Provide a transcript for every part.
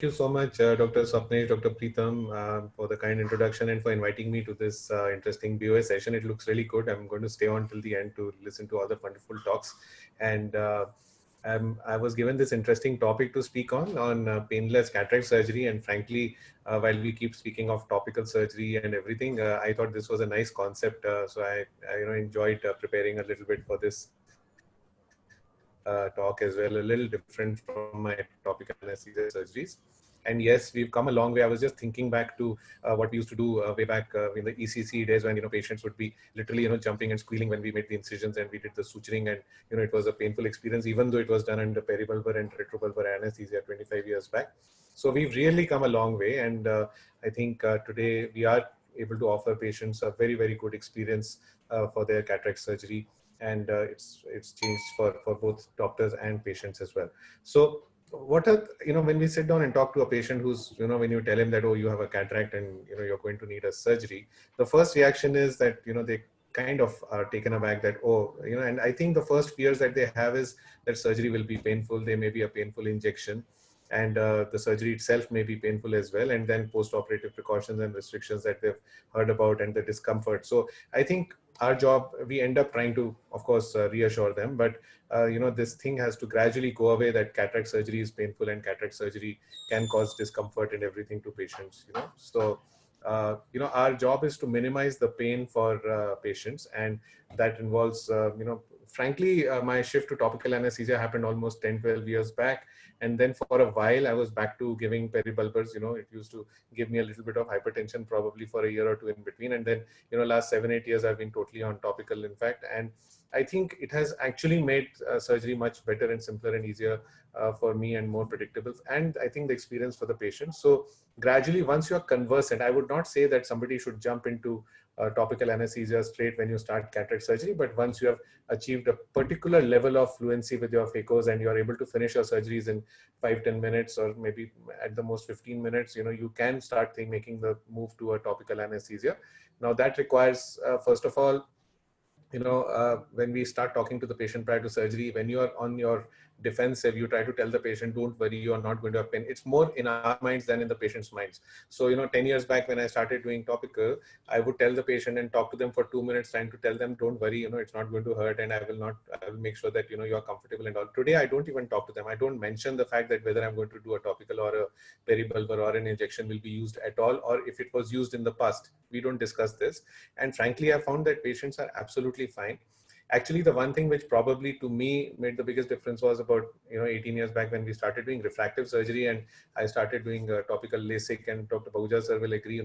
you so much, Dr. Swapnesh, Dr. Preetham, for the kind introduction and for inviting me to this interesting BOS session. It looks really good. I'm going to stay on till the end to listen to all the wonderful talks. And I was given this interesting topic to speak on painless cataract surgery. And frankly, while we keep speaking of topical surgery and everything, I thought this was a nice concept. So I enjoyed preparing a little bit for this talk as well, a little different from my topical anesthesia surgeries. And yes, we've come a long way. I was just thinking back to what we used to do way back in the ECC days when, patients would be literally, jumping and squealing when we made the incisions and we did the suturing. And, it was a painful experience, even though it was done under peribulbar and retrobulbar anesthesia 25 years back. So we've really come a long way. And I think today we are able to offer patients a very, very good experience for their cataract surgery. And it's changed for both doctors and patients as well. So what are, when we sit down and talk to a patient who's, when you tell him that, oh, you have a cataract and, you're going to need a surgery, the first reaction is that, they kind of are taken aback that, oh, and I think the first fears that they have is that surgery will be painful. There may be a painful injection, and the surgery itself may be painful as well. And then post-operative precautions and restrictions that they've heard about and the discomfort. So I think our job, we end up trying to, of course, reassure them, but this thing has to gradually go away, that cataract surgery is painful and cataract surgery can cause discomfort and everything to patients. So our job is to minimize the pain for patients, and that involves frankly, my shift to topical anesthesia happened almost 10-12 years back. And then for a while I was back to giving peribulbars. It used to give me a little bit of hypertension probably for a year or two in between. And then last 7-8 years I've been totally on topical, in fact. And I think it has actually made surgery much better and simpler and easier for me, and more predictable, and I think the experience for the patient. So gradually, once you're conversant, I would not say that somebody should jump into topical anesthesia straight when you start cataract surgery, but once you have achieved a particular level of fluency with your phacos and you're able to finish your surgeries in 5-10 minutes, or maybe at the most 15 minutes, you can start making the move to a topical anesthesia. Now that requires, first of all, when we start talking to the patient prior to surgery, when you are on your defensive, you try to tell the patient, don't worry, you are not going to have pain. It's more in our minds than in the patient's minds. So, 10 years back when I started doing topical, I would tell the patient and talk to them for 2 minutes, trying to tell them, don't worry, it's not going to hurt, and I will make sure that, you are comfortable and all. Today, I don't even talk to them. I don't mention the fact that whether I'm going to do a topical or a peribulbar or an injection will be used at all, or if it was used in the past. We don't discuss this. And frankly, I found that patients are absolutely fine. Actually, the one thing which probably to me made the biggest difference was about 18 years back when we started doing refractive surgery, and I started doing topical LASIK, and Dr. Bahuja sir will agree.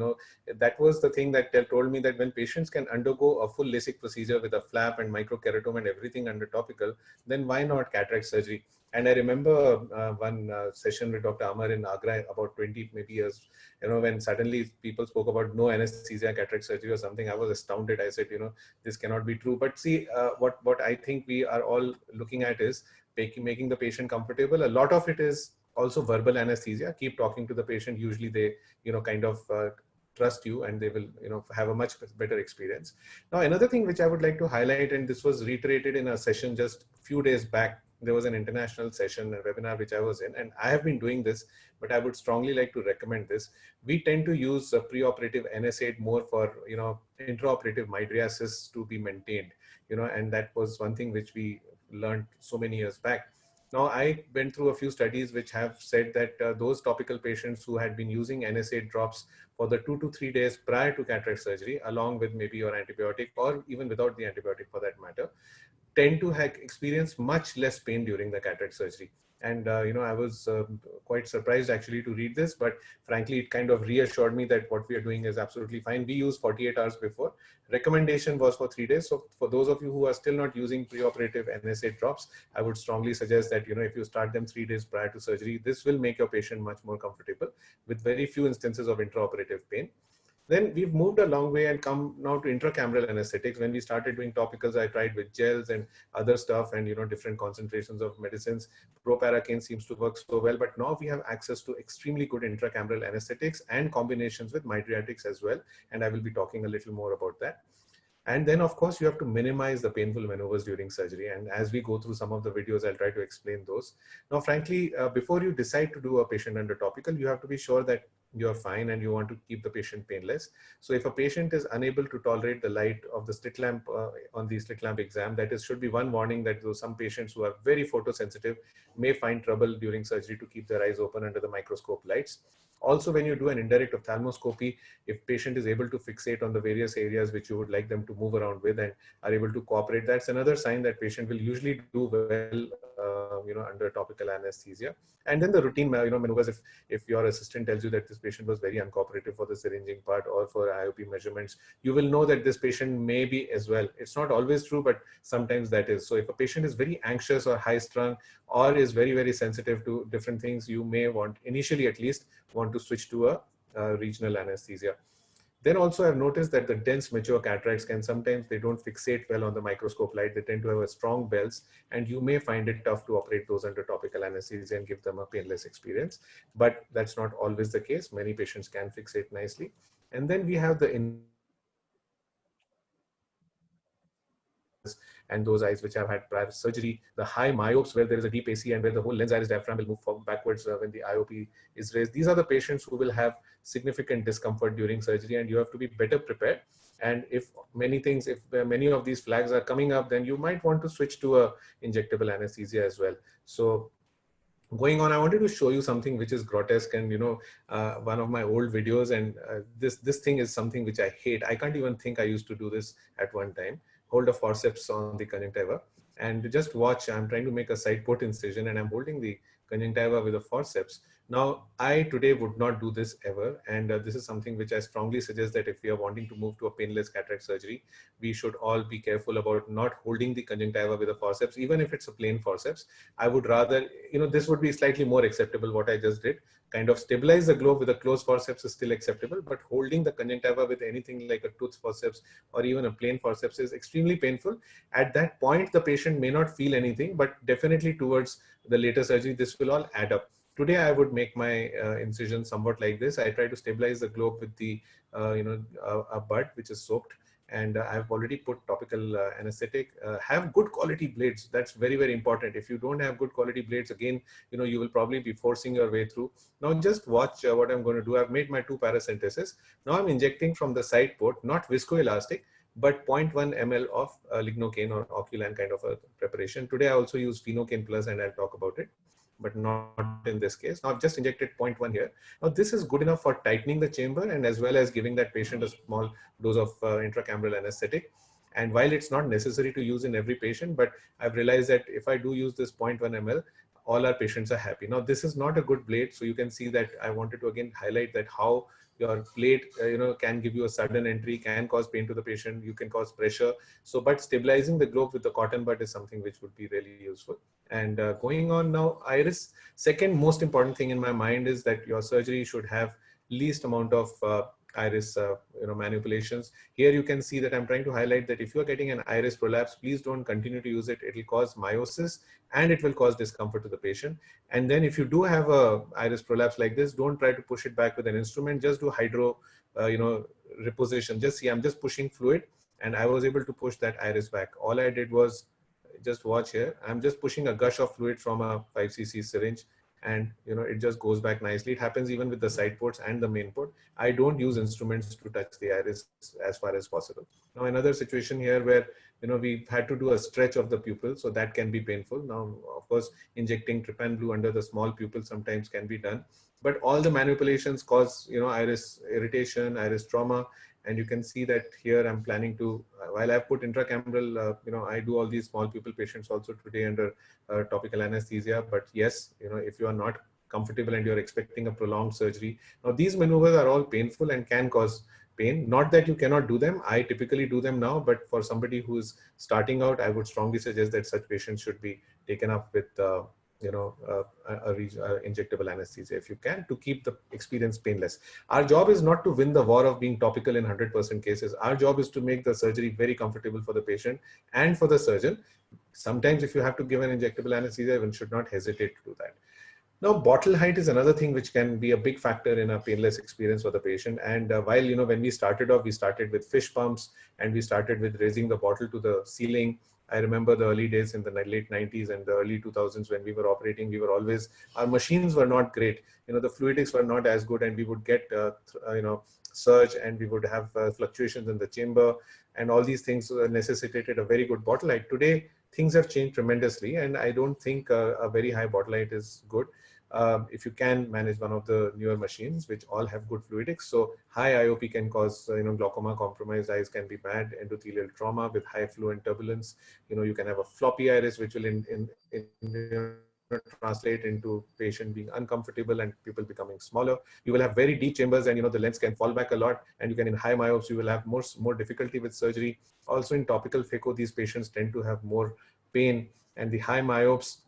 That was the thing that told me that when patients can undergo a full LASIK procedure with a flap and microkeratome and everything under topical, then why not cataract surgery? And I remember one session with Dr. Amar in Agra about 20 maybe years, when suddenly people spoke about no anesthesia cataract surgery or something. I was astounded. I said, this cannot be true. But see, what I think we are all looking at is making the patient comfortable. A lot of it is also verbal anesthesia. Keep talking to the patient. Usually they, kind of trust you, and they will, have a much better experience. Now, another thing which I would like to highlight, and this was reiterated in a session just a few days back. There was an international session, a webinar which I was in, and I have been doing this, but I would strongly like to recommend this. We tend to use preoperative NSAID more for, intraoperative mydriasis to be maintained, and that was one thing which we learned so many years back. Now, I went through a few studies which have said that those topical patients who had been using NSAID drops for the 2 to 3 days prior to cataract surgery, along with maybe your antibiotic, or even without the antibiotic for that matter, tend to experience much less pain during the cataract surgery. And, I was quite surprised actually to read this, but frankly, it kind of reassured me that what we are doing is absolutely fine. We use 48 hours before. Recommendation was for 3 days. So for those of you who are still not using preoperative NSAID drops, I would strongly suggest that, if you start them 3 days prior to surgery, this will make your patient much more comfortable with very few instances of intraoperative pain. Then we've moved a long way and come now to intracameral anesthetics. When we started doing topicals, I tried with gels and other stuff, and different concentrations of medicines. Proparacaine seems to work so well, but now we have access to extremely good intracameral anesthetics and combinations with mydriatics as well. And I will be talking a little more about that. And then of course you have to minimize the painful maneuvers during surgery. And as we go through some of the videos, I'll try to explain those. Now, frankly, before you decide to do a patient under topical, you have to be sure that you're fine and you want to keep the patient painless. So if a patient is unable to tolerate the light of the slit lamp on the slit lamp exam, that is, should be one warning that some patients who are very photosensitive may find trouble during surgery to keep their eyes open under the microscope lights. Also, when you do an indirect ophthalmoscopy, if patient is able to fixate on the various areas which you would like them to move around with and are able to cooperate, that's another sign that patient will usually do well, under topical anesthesia. And then the routine, maneuvers, if your assistant tells you that this patient was very uncooperative for the syringing part or for IOP measurements, you will know that this patient may be as well. It's not always true, but sometimes that is. So if a patient is very anxious or high strung or is very, very sensitive to different things, you may want, initially at least, want to switch to a regional anesthesia. Then also I've noticed that the dense mature cataracts can sometimes, they don't fixate well on the microscope light. They tend to have a strong bells, and you may find it tough to operate those under topical anesthesia and give them a painless experience. But that's not always the case. Many patients can fixate nicely. And then we have the and those eyes which have had prior surgery, the high myopes where there is a deep AC and where the whole lens iris diaphragm will move forward backwards when the IOP is raised. These are the patients who will have significant discomfort during surgery, and you have to be better prepared. And if many of these flags are coming up, then you might want to switch to a injectable anesthesia as well. So going on, I wanted to show you something which is grotesque, and one of my old videos, and this thing is something which I hate. I can't even think I used to do this at one time. Hold a forceps on the conjunctiva and just watch. I'm trying to make a side port incision and I'm holding the conjunctiva with a forceps. Now, I today would not do this ever. And this is something which I strongly suggest that if we are wanting to move to a painless cataract surgery, we should all be careful about not holding the conjunctiva with a forceps, even if it's a plain forceps. I would rather, this would be slightly more acceptable what I just did. Kind of stabilize the globe with a closed forceps is still acceptable, but holding the conjunctiva with anything like a tooth forceps or even a plain forceps is extremely painful. At that point, the patient may not feel anything, but definitely towards the later surgery, this will all add up. Today, I would make my incision somewhat like this. I try to stabilize the globe with the, a bud which is soaked. And I've already put topical anesthetic. Have good quality blades. That's very, very important. If you don't have good quality blades, again, you will probably be forcing your way through. Now just watch what I'm going to do. I've made my 2 paracentesis. Now I'm injecting from the side port, not viscoelastic, but 0.1 ml of lignocaine or Oculan kind of a preparation. Today I also use Phenocaine Plus, and I'll talk about it, but not in this case. Now I've just injected 0.1 here. Now this is good enough for tightening the chamber and as well as giving that patient a small dose of intracameral anesthetic. And while it's not necessary to use in every patient, but I've realized that if I do use this 0.1 ml, all our patients are happy. Now this is not a good blade, so you can see that I wanted to again highlight that how your blade can give you a sudden entry, can cause pain to the patient, you can cause pressure. So but stabilizing the globe with the cotton bud is something which would be really useful. And going on now, iris, second most important thing in my mind is that your surgery should have least amount of iris manipulations. Here you can see that I'm trying to highlight that if you're getting an iris prolapse, please don't continue to use it. It will cause miosis and it will cause discomfort to the patient. And then if you do have a iris prolapse like this, don't try to push it back with an instrument. Just do hydro reposition. Just see, I'm just pushing fluid and I was able to push that iris back. All I did was, just watch here, I'm just pushing a gush of fluid from a 5 cc syringe, and it just goes back nicely. It happens even with the side ports and the main port. I don't use instruments to touch the iris as far as possible. Now another situation here where we've had to do a stretch of the pupil, so that can be painful. Now of course injecting trypan blue under the small pupil sometimes can be done, but all the manipulations cause iris irritation, iris trauma. And you can see that here I'm planning to, while I've put intracameral, I do all these small pupil patients also today under topical anesthesia. But yes, if you are not comfortable and you're expecting a prolonged surgery, now these maneuvers are all painful and can cause pain. Not that you cannot do them. I typically do them now, but for somebody who is starting out, I would strongly suggest that such patients should be taken up with injectable anesthesia if you can, to keep the experience painless. Our job is not to win the war of being topical in 100% cases. Our job is to make the surgery very comfortable for the patient and for the surgeon. Sometimes if you have to give an injectable anesthesia, one should not hesitate to do that. Now, bottle height is another thing which can be a big factor in a painless experience for the patient. And while, when we started off, we started with fish pumps and we started with raising the bottle to the ceiling. I remember the early days in the late 90s and the early 2000s when we were operating, our machines were not great. The fluidics were not as good, and we would get, surge, and we would have fluctuations in the chamber, and all these things necessitated a very good bottle height. Today, things have changed tremendously, and I don't think a very high bottle height is good. If you can manage one of the newer machines, which all have good fluidics. So high IOP can cause, glaucoma, compromised eyes can be bad, endothelial trauma with high fluent turbulence. You can have a floppy iris, which will translate into patient being uncomfortable and people becoming smaller. You will have very deep chambers, and the lens can fall back a lot, and you can, in high myopes, you will have more difficulty with surgery. Also in topical phaco, these patients tend to have more pain, and the high myopes,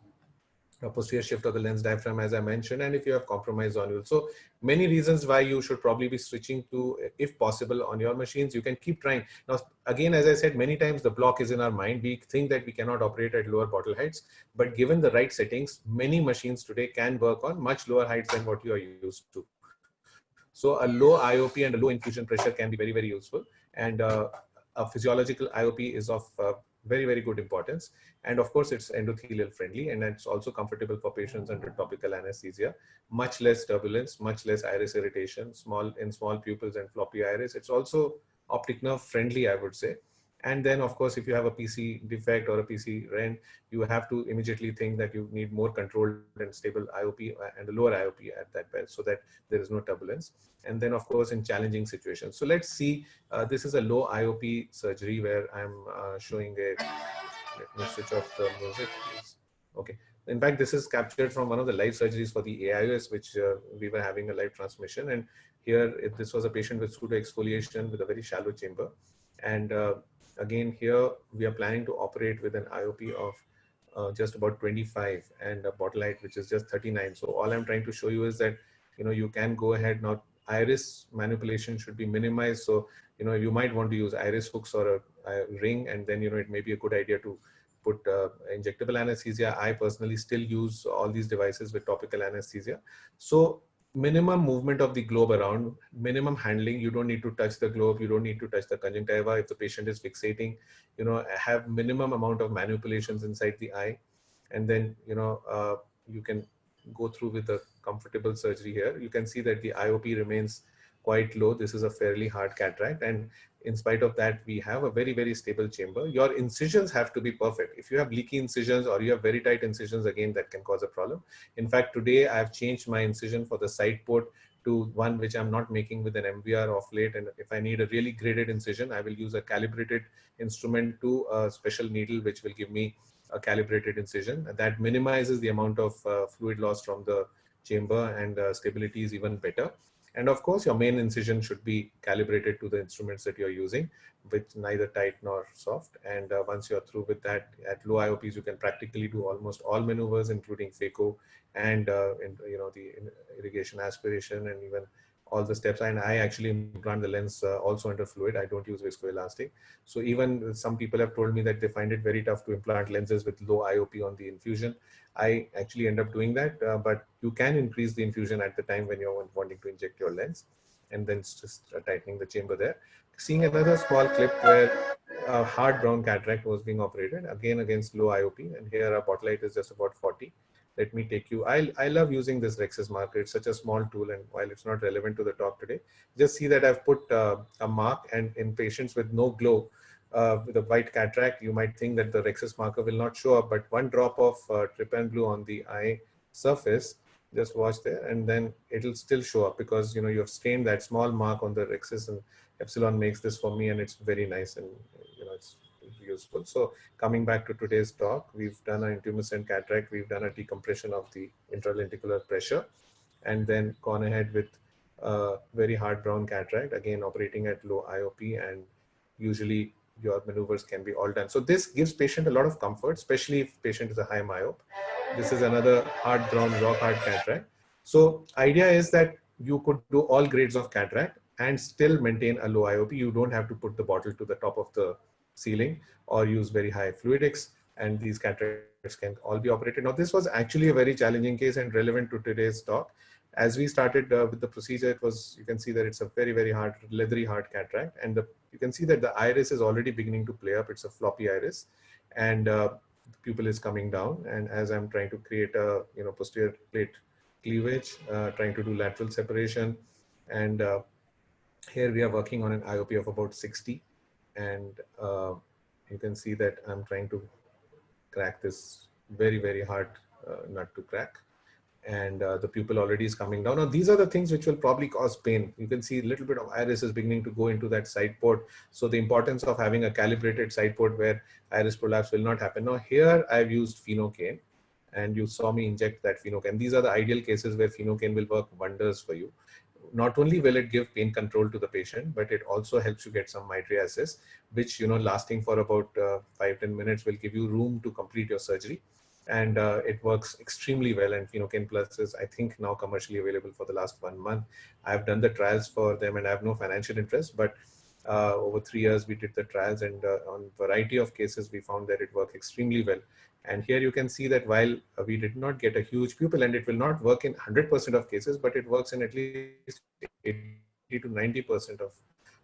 a posterior shift of the lens diaphragm, as I mentioned, and if you have compromised zonule. So many reasons why you should probably be switching to, if possible, on your machines. You can keep trying. Now, again, as I said, many times the block is in our mind. We think that we cannot operate at lower bottle heights, but given the right settings, many machines today can work on much lower heights than what you are used to. So a low IOP and a low infusion pressure can be very, very useful. And a physiological IOP is of very, very good importance. And of course, it's endothelial friendly, and it's also comfortable for patients under topical anesthesia. Much less turbulence, much less iris irritation, small pupils and floppy iris. It's also optic nerve friendly, I would say. And then, of course, if you have a PC defect or a PC rend, you have to immediately think that you need more controlled and stable IOP and a lower IOP at that bed, so that there is no turbulence. And then, of course, in challenging situations. So let's see, this is a low IOP surgery where I'm showing a, let me switch off the music, please. Okay. In fact, this is captured from one of the live surgeries for the AIOS, which we were having a live transmission. And here, this was a patient with pseudo exfoliation with a very shallow chamber. And again, here we are planning to operate with an IOP of just about 25 and a bottle height, which is just 39. So all I'm trying to show you is that, you can go ahead now. Iris manipulation should be minimized. So, you might want to use iris hooks or a ring, and then, it may be a good idea to put injectable anesthesia. I personally still use all these devices with topical anesthesia. So minimum movement of the globe around, minimum handling. You don't need to touch the globe. You don't need to touch the conjunctiva. If the patient is fixating, have minimum amount of manipulations inside the eye. And then, you can go through with a comfortable surgery here. You can see that the IOP remains quite low. This is a fairly hard cataract. And in spite of that, we have a very, very stable chamber. Your incisions have to be perfect. If you have leaky incisions or you have very tight incisions, again, that can cause a problem. In fact, today I have changed my incision for the side port to one which I'm not making with an MVR of late. And if I need a really graded incision, I will use a calibrated instrument to a special needle, which will give me a calibrated incision. That minimizes the amount of fluid loss from the chamber, and stability is even better. And of course, your main incision should be calibrated to the instruments that you're using, with neither tight nor soft. And once you're through with that, at low IOPs, you can practically do almost all maneuvers, including phaco and the irrigation aspiration, and even all the steps. And I actually implant the lens also under fluid. I don't use viscoelastic. So even some people have told me that they find it very tough to implant lenses with low IOP on the infusion. I actually end up doing that, but you can increase the infusion at the time when you're wanting to inject your lens, and then it's just tightening the chamber there. Seeing another small clip where a hard brown cataract was being operated, again against low IOP, and here our bottle height is just about 40. Let me take you. I love using this Rexus marker. It's such a small tool, and while it's not relevant to the talk today, just see that I've put a mark, and in patients with no glow, with a white cataract, you might think that the Rexus marker will not show up, but one drop of trypan blue on the eye surface, just watch there, and then it'll still show up, because you have stained that small mark on the Rexus, and Epsilon makes this for me, and it's very nice, and it's useful. So coming back to today's talk, we've done an intumescent cataract, we've done a decompression of the intralenticular pressure, and then gone ahead with very hard brown cataract, again operating at low IOP, and usually your maneuvers can be all done. So this gives patient a lot of comfort, especially if patient is a high myope. This is another hard brown rock hard cataract. So idea is that you could do all grades of cataract and still maintain a low IOP. You don't have to put the bottle to the top of the ceiling or use very high fluidics. and these cataracts can all be operated. Now, this was actually a very challenging case and relevant to today's talk. As we started with the procedure, it was, you can see that it's a very, very hard, leathery hard cataract. And you can see that the iris is already beginning to play up. It's a floppy iris. And the pupil is coming down. And as I'm trying to create a, posterior plate cleavage, trying to do lateral separation. And here we are working on an IOP of about 60. And you can see that I'm trying to crack this very, very hard nut to crack. And the pupil already is coming down. Now, these are the things which will probably cause pain. You can see a little bit of iris is beginning to go into that side port. So the importance of having a calibrated side port where iris prolapse will not happen. Now, here I've used Phenocaine, and you saw me inject that Phenocaine. These are the ideal cases where Phenocaine will work wonders for you. Not only will it give pain control to the patient, but it also helps you get some mydriasis, which, lasting for about 5-10 minutes will give you room to complete your surgery. And it works extremely well. And Phenocaine Plus is, I think, now commercially available for the last 1 month. I've done the trials for them and I have no financial interest, but over 3 years we did the trials, and on a variety of cases we found that it worked extremely well. And here you can see that while we did not get a huge pupil, and it will not work in 100% of cases, but it works in at least 80 to 90%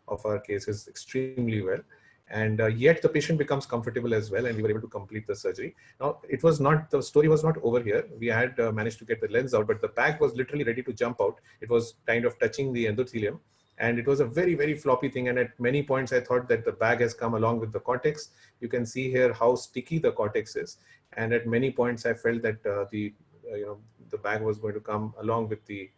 of our cases extremely well. And yet the patient becomes comfortable as well, and we were able to complete the surgery. Now, it was not, the story was not over here. We had managed to get the lens out, but the bag was literally ready to jump out. It was kind of touching the endothelium, and it was a very, very floppy thing. And at many points, I thought that the bag has come along with the cortex. You can see here how sticky the cortex is. And at many points, I felt that the bag was going to come along with the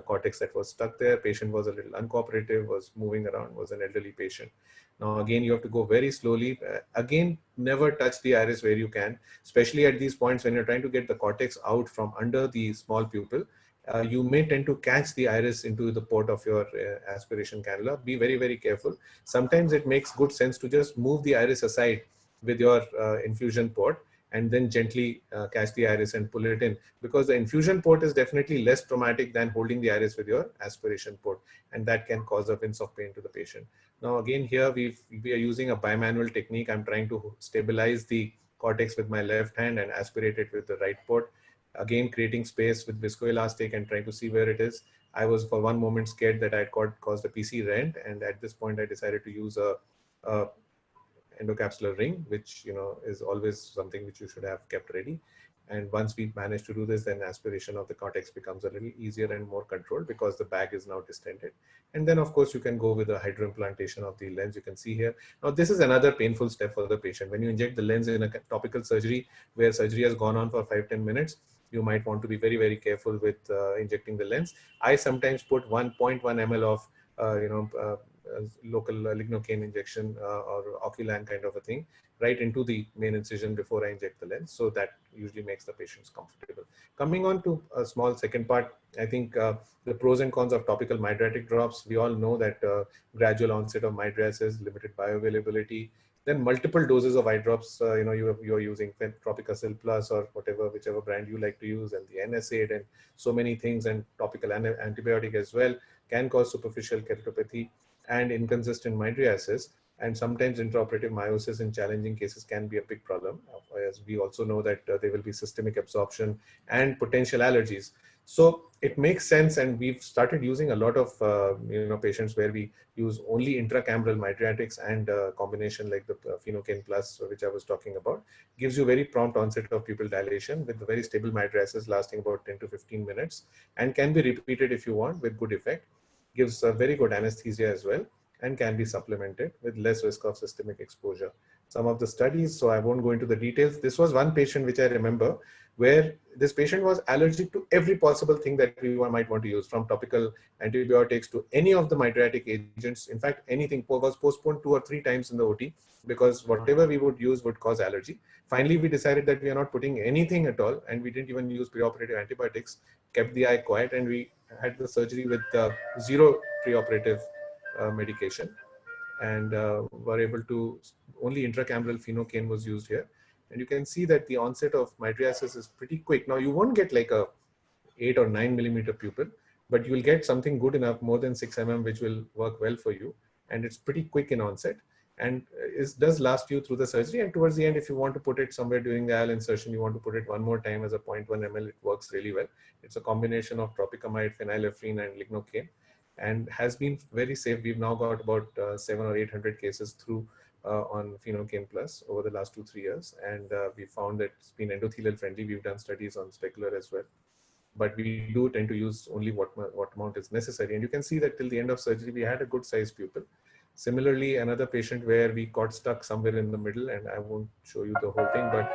cortex that was stuck there. Patient was a little uncooperative, was moving around, was an elderly patient. Now, again, you have to go very slowly. Again, never touch the iris where you can, especially at these points when you're trying to get the cortex out from under the small pupil. You may tend to catch the iris into the port of your aspiration cannula. Be very, very careful. Sometimes it makes good sense to just move the iris aside with your infusion port, and then gently catch the iris and pull it in, because the infusion port is definitely less traumatic than holding the iris with your aspiration port, and that can cause a wince of pain to the patient. Now, again, here we are using a bimanual technique. I'm trying to stabilize the cortex with my left hand and aspirate it with the right port. Again, creating space with viscoelastic and trying to see where it is. I was for one moment scared that I had caused a PC rent, and at this point I decided to use a endocapsular ring, which is always something which you should have kept ready. And once we manage to do this, then aspiration of the cortex becomes a little easier and more controlled because the bag is now distended. And then, of course, you can go with the hydroimplantation of the lens. You can see here. Now, this is another painful step for the patient. When you inject the lens in a topical surgery where surgery has gone on for 5-10 minutes, you might want to be very, very careful with injecting the lens. I sometimes put 1.1 ml of local lignocaine injection or Oculan kind of a thing right into the main incision before I inject the lens. So that usually makes the patients comfortable. Coming on to a small second part, I think the pros and cons of topical mydriatic drops. We all know that gradual onset of mydriasis, limited bioavailability, then multiple doses of eye drops. You're using Tropicacil Plus or whichever brand you like to use, and the NSAID and so many things, and topical antibiotic as well can cause superficial keratopathy and inconsistent mydriasis, and sometimes intraoperative meiosis in challenging cases can be a big problem, as we also know that there will be systemic absorption and potential allergies. So it makes sense, and we've started using a lot of patients where we use only intracameral mydriatics, and combination like the Phenocaine Plus, which I was talking about, gives you very prompt onset of pupil dilation with very stable mydriasis lasting about 10 to 15 minutes, and can be repeated if you want with good effect. Gives a very good anesthesia as well, and can be supplemented with less risk of systemic exposure. Some of the studies, so I won't go into the details. This was one patient which I remember, where this patient was allergic to every possible thing that we might want to use, from topical antibiotics to any of the mydriatic agents. In fact, anything was postponed 2 or 3 times in the OT because whatever we would use would cause allergy. Finally, we decided that we are not putting anything at all, and we didn't even use preoperative antibiotics, kept the eye quiet, and we had the surgery with zero preoperative medication, and were able to, only intracameral Phenocaine was used here. And you can see that the onset of mydriasis is pretty quick. Now, you won't get like a 8 or 9 millimeter pupil, but you will get something good enough, more than 6 mm, which will work well for you. And it's pretty quick in onset. and it does last you through the surgery. And towards the end, if you want to put it somewhere during the IOL insertion, you want to put it one more time as a 0.1 ml, it works really well. It's a combination of tropicamide, phenylephrine, and lignocaine, and has been very safe. We've now got about 700 or 800 cases through on Phenocaine Plus over the last 2-3 years, and we found that it's been endothelial friendly. We've done studies on specular as well, but we do tend to use only what amount is necessary. And you can see that till the end of surgery, we had a good sized pupil. Similarly, another patient where we got stuck somewhere in the middle, and I won't show you the whole thing, but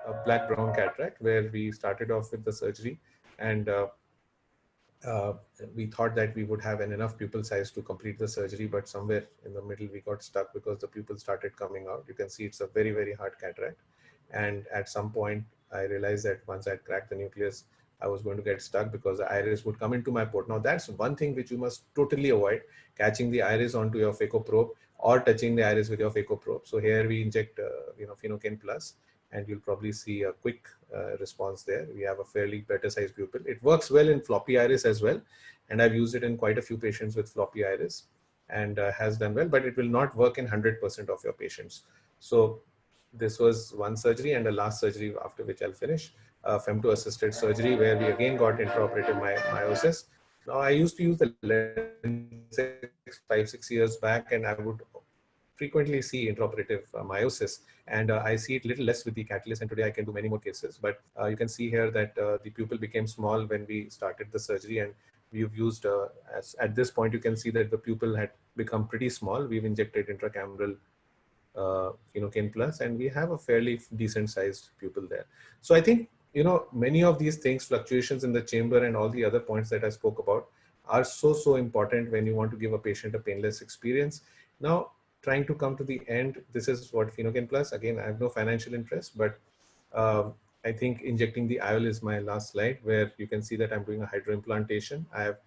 a black brown cataract where we started off with the surgery, and uh, we thought that we would have an enough pupil size to complete the surgery, but somewhere in the middle we got stuck because the pupil started coming out. You can see it's a very, very hard cataract. And at some point, I realized that once I cracked the nucleus, I was going to get stuck because the iris would come into my port. Now, that's one thing which you must totally avoid, catching the iris onto your phaco probe or touching the iris with your phaco probe. So here we inject, Phenocaine Plus, and you'll probably see a quick response there. We have a fairly better sized pupil. It works well in floppy iris as well, and I've used it in quite a few patients with floppy iris, and has done well, but it will not work in 100% of your patients. So this was one surgery, and the last surgery after which I'll finish, femto-assisted surgery, where we again got intraoperative meiosis. Now, I used to use the lens 5-6 years back, and I would frequently see intraoperative meiosis, and I see it little less with the Catalyst, and today I can do many more cases. But you can see here that the pupil became small when we started the surgery, and we've used, at this point, you can see that the pupil had become pretty small. We've injected intracameral Phenocaine Plus, and we have a fairly decent sized pupil there. So I think, many of these things, fluctuations in the chamber and all the other points that I spoke about, are so important when you want to give a patient a painless experience. Now, trying to come to the end, this is what Phenocaine Plus, again, I have no financial interest, but I think injecting the IOL is my last slide, where you can see that I'm doing a hydroimplantation. I have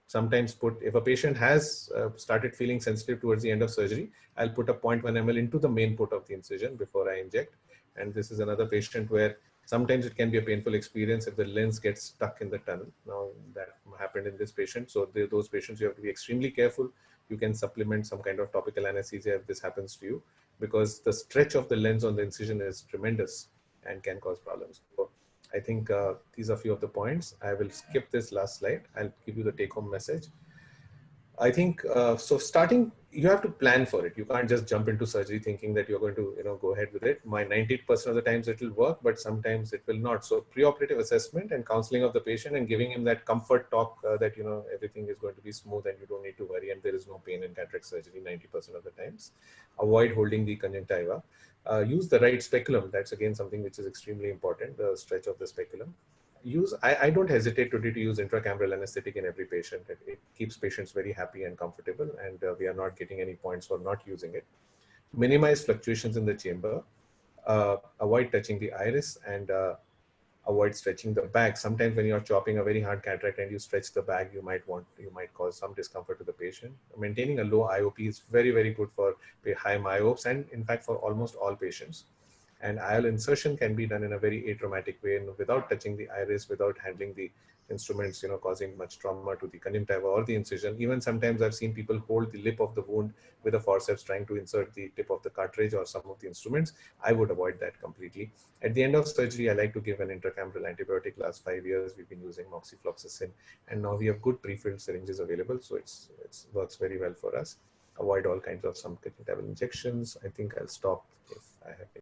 sometimes put, if a patient has started feeling sensitive towards the end of surgery, I'll put a 0.1 ml into the main port of the incision before I inject. And this is another patient where sometimes it can be a painful experience if the lens gets stuck in the tunnel. Now, that happened in this patient. So those patients, you have to be extremely careful. You can supplement some kind of topical anesthesia if this happens to you, because the stretch of the lens on the incision is tremendous and can cause problems. So I think these are a few of the points. I will skip this last slide. I'll give you the take-home message. I think, so starting, you have to plan for it. You can't just jump into surgery thinking that you're going to, go ahead with it. My 90% of the times it will work, but sometimes it will not. So preoperative assessment and counseling of the patient and giving him that comfort talk that, everything is going to be smooth and you don't need to worry and there is no pain in cataract surgery 90% of the times. Avoid holding the conjunctiva. Use the right speculum. That's again something which is extremely important, the stretch of the speculum. I don't hesitate today to use intracameral anesthetic in every patient. It keeps patients very happy and comfortable, and we are not getting any points for not using it. Minimize fluctuations in the chamber. Avoid touching the iris, and avoid stretching the bag. Sometimes when you're chopping a very hard cataract and you stretch the bag, you might cause some discomfort to the patient. Maintaining a low IOP is very, very good for high myopes, and in fact for almost all patients. And IOL insertion can be done in a very atraumatic way, and without touching the iris, without handling the instruments, causing much trauma to the conjunctiva or the incision. Even sometimes I've seen people hold the lip of the wound with a forceps trying to insert the tip of the cartridge or some of the instruments. I would avoid that completely. At the end of surgery, I like to give an intracameral antibiotic. Last 5 years, we've been using moxifloxacin, and now we have good pre-filled syringes available, so it works very well for us. Avoid all kinds of some conjunctival injections. I think I'll stop if I have